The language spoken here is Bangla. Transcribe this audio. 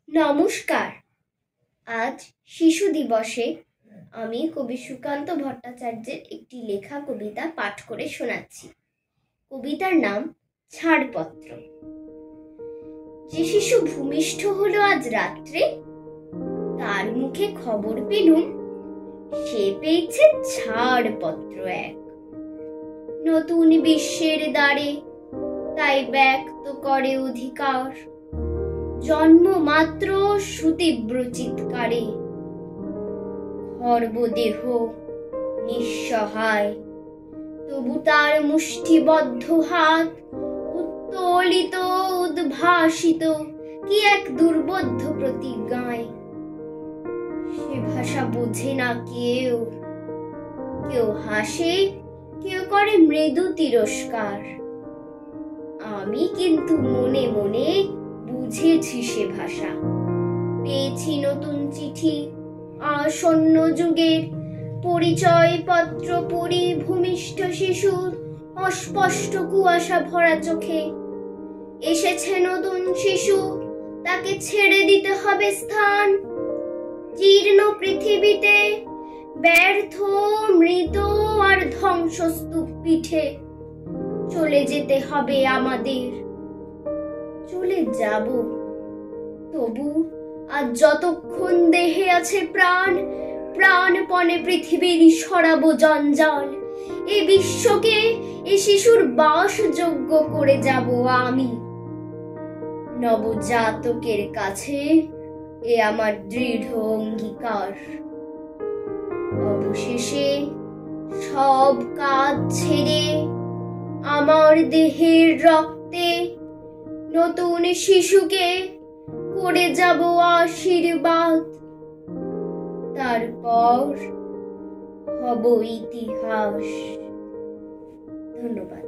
নমস্কার। আজ শিশু দিবসে আমি কবি সুকান্ত ভট্টাচার্যের একটি লেখা কবিতা পাঠ করে শোনাচ্ছি। কবিতার নাম ছাড়পত্র। যে শিশু ভূমিষ্ঠ হলো আজ রাত্রে, তার মুখে খবর পেলুম সে পেয়েছে ছাড়পত্র এক। নতুন বিশ্বের দ্বারে তাই ব্যক্ত করে অধিকার, জন্ম মাত্র সুতীব্র চিৎকারে। খর্বদেহ নিঃসহায়, তবু তার মুষ্টিবদ্ধ হাত উত্তোলিত উদ্ভাসিত কি এক দুর্বোধ্য প্রতিজ্ঞায়। সে ভাষা বোঝে না কেউ, কেউ হাসে, কেউ করে মৃদু তিরস্কার। আমি কিন্তু মনে মনে বুঝেছি সে ভাষা। পেয়েছি নতুন চিঠি আসন্ন যুগের, পরিচয় পত্র পড়ি ভূমিষ্ঠ শিশুর অস্পষ্ট কুয়াশা ভরা চোখে। এসেছে নতুন শিশু, তাকে ছেড়ে দিতে হবে স্থান। জীর্ণ পৃথিবীতে ব্যর্থ মৃত আর ধ্বংসস্তূপ পিঠে চলে যেতে হবে আমাদের। চলে যাব, তবু আজ যতক্ষণ দেহে আছে প্রাণ, প্রাণপণে পৃথিবীর সরাবো জঞ্জাল। এ বিশ্বকে এ শিশুর বাসযোগ্য করে যাব আমি। নবজাতকের কাছে এ আমার দৃঢ় অঙ্গীকার। অবশেষে সব কাজ ছেড়ে আমার দেহের রক্তে নতুন শিশুকে করে যাব আশীর্বাদ। তারপর হব ইতিহাস। ধন্যবাদ।